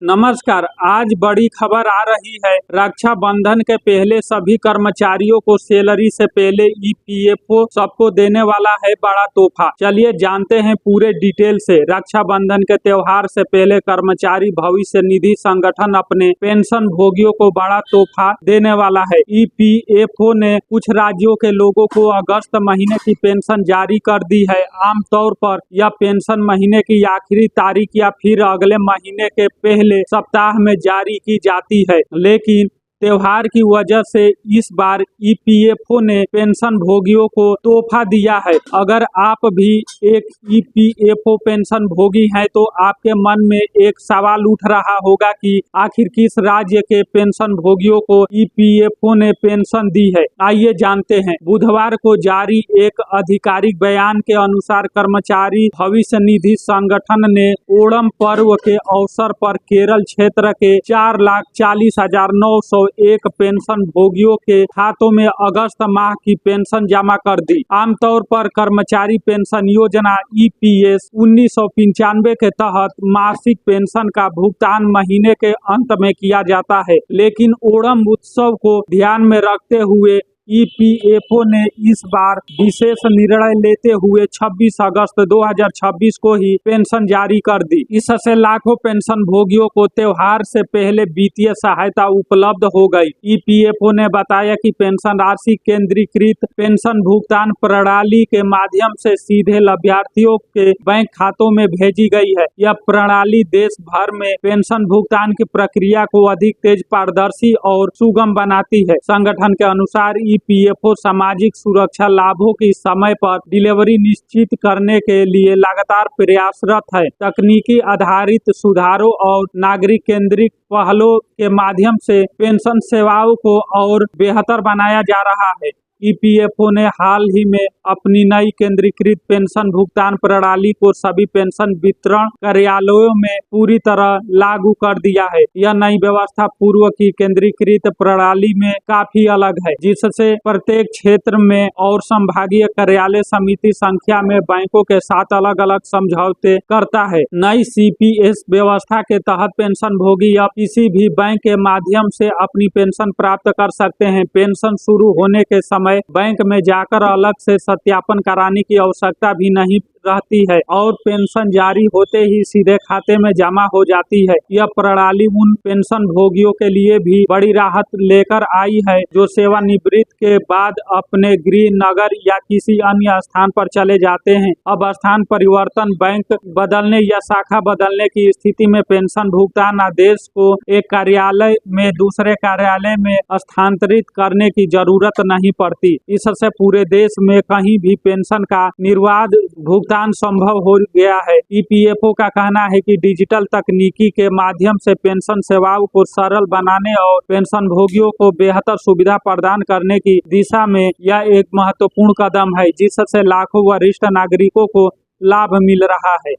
नमस्कार। आज बड़ी खबर आ रही है। रक्षाबंधन के पहले सभी कर्मचारियों को सैलरी से पहले ईपीएफओ सबको देने वाला है बड़ा तोहफा। चलिए जानते हैं पूरे डिटेल से। रक्षाबंधन के त्योहार से पहले कर्मचारी भविष्य निधि संगठन अपने पेंशन भोगियों को बड़ा तोहफा देने वाला है। ईपीएफओ ने कुछ राज्यों के लोगों को अगस्त महीने की पेंशन जारी कर दी है। आमतौर पर यह पेंशन महीने की आखिरी तारीख या फिर अगले महीने के पहले सप्ताह में जारी की जाती है, लेकिन त्योहार की वजह से इस बार ईपीएफओ ने पेंशन भोगियों को तोहफा दिया है। अगर आप भी एक ईपीएफओ पेंशन भोगी हैं तो आपके मन में एक सवाल उठ रहा होगा कि आखिर किस राज्य के पेंशन भोगियों को ईपीएफओ ने पेंशन दी है। आइए जानते हैं। बुधवार को जारी एक आधिकारिक बयान के अनुसार कर्मचारी भविष्य निधि संगठन ने ओणम पर्व के अवसर पर केरल क्षेत्र के 4,40,901 पेंशन भोगियों के खातों में अगस्त माह की पेंशन जमा कर दी। आमतौर पर कर्मचारी पेंशन योजना ईपीएस 1995 के तहत मासिक पेंशन का भुगतान महीने के अंत में किया जाता है, लेकिन ओणम उत्सव को ध्यान में रखते हुए ईपीएफओ ने इस बार विशेष निर्णय लेते हुए 26 अगस्त 2026 को ही पेंशन जारी कर दी। इससे लाखों पेंशन भोगियों को त्योहार से पहले वित्तीय सहायता उपलब्ध हो गई। ईपीएफओ ने बताया कि पेंशन राशि केंद्रीकृत पेंशन भुगतान प्रणाली के माध्यम से सीधे लाभार्थियों के बैंक खातों में भेजी गई है। यह प्रणाली देश भर में पेंशन भुगतान की प्रक्रिया को अधिक तेज, पारदर्शी और सुगम बनाती है। संगठन के अनुसार ईपीएफओ सामाजिक सुरक्षा लाभों की समय पर डिलीवरी निश्चित करने के लिए लगातार प्रयासरत है। तकनीकी आधारित सुधारों और नागरिक केंद्रित पहलों के माध्यम से पेंशन सेवाओं को और बेहतर बनाया जा रहा है। ईपीएफओ ने हाल ही में अपनी नई केंद्रीकृत पेंशन भुगतान प्रणाली को सभी पेंशन वितरण कार्यालयों में पूरी तरह लागू कर दिया है। यह नई व्यवस्था पूर्व की केंद्रीकृत प्रणाली में काफी अलग है, जिससे प्रत्येक क्षेत्र में और संभागीय कार्यालय समिति संख्या में बैंकों के साथ अलग अलग समझौते करता है। नई सीपीएस व्यवस्था के तहत पेंशन भोगी अब किसी भी बैंक के माध्यम से अपनी पेंशन प्राप्त कर सकते हैं। पेंशन शुरू होने के समय बैंक में जाकर अलग से सत्यापन कराने की आवश्यकता भी नहीं रहती है और पेंशन जारी होते ही सीधे खाते में जमा हो जाती है। यह प्रणाली उन पेंशन भोगियों के लिए भी बड़ी राहत लेकर आई है जो सेवानिवृत्ति के बाद अपने गृह नगर या किसी अन्य स्थान पर चले जाते हैं। अब स्थान परिवर्तन, बैंक बदलने या शाखा बदलने की स्थिति में पेंशन भुगतान आदेश को एक कार्यालय में दूसरे कार्यालय में स्थानांतरित करने की जरूरत नहीं पड़ती। इससे पूरे देश में कहीं भी पेंशन का निर्बाध भुगतान संभव हो गया है। ईपीएफओ का कहना है कि डिजिटल तकनीकी के माध्यम से पेंशन सेवाओं को सरल बनाने और पेंशन भोगियों को बेहतर सुविधा प्रदान करने की दिशा में यह एक महत्वपूर्ण कदम है, जिससे लाखों वरिष्ठ नागरिकों को लाभ मिल रहा है।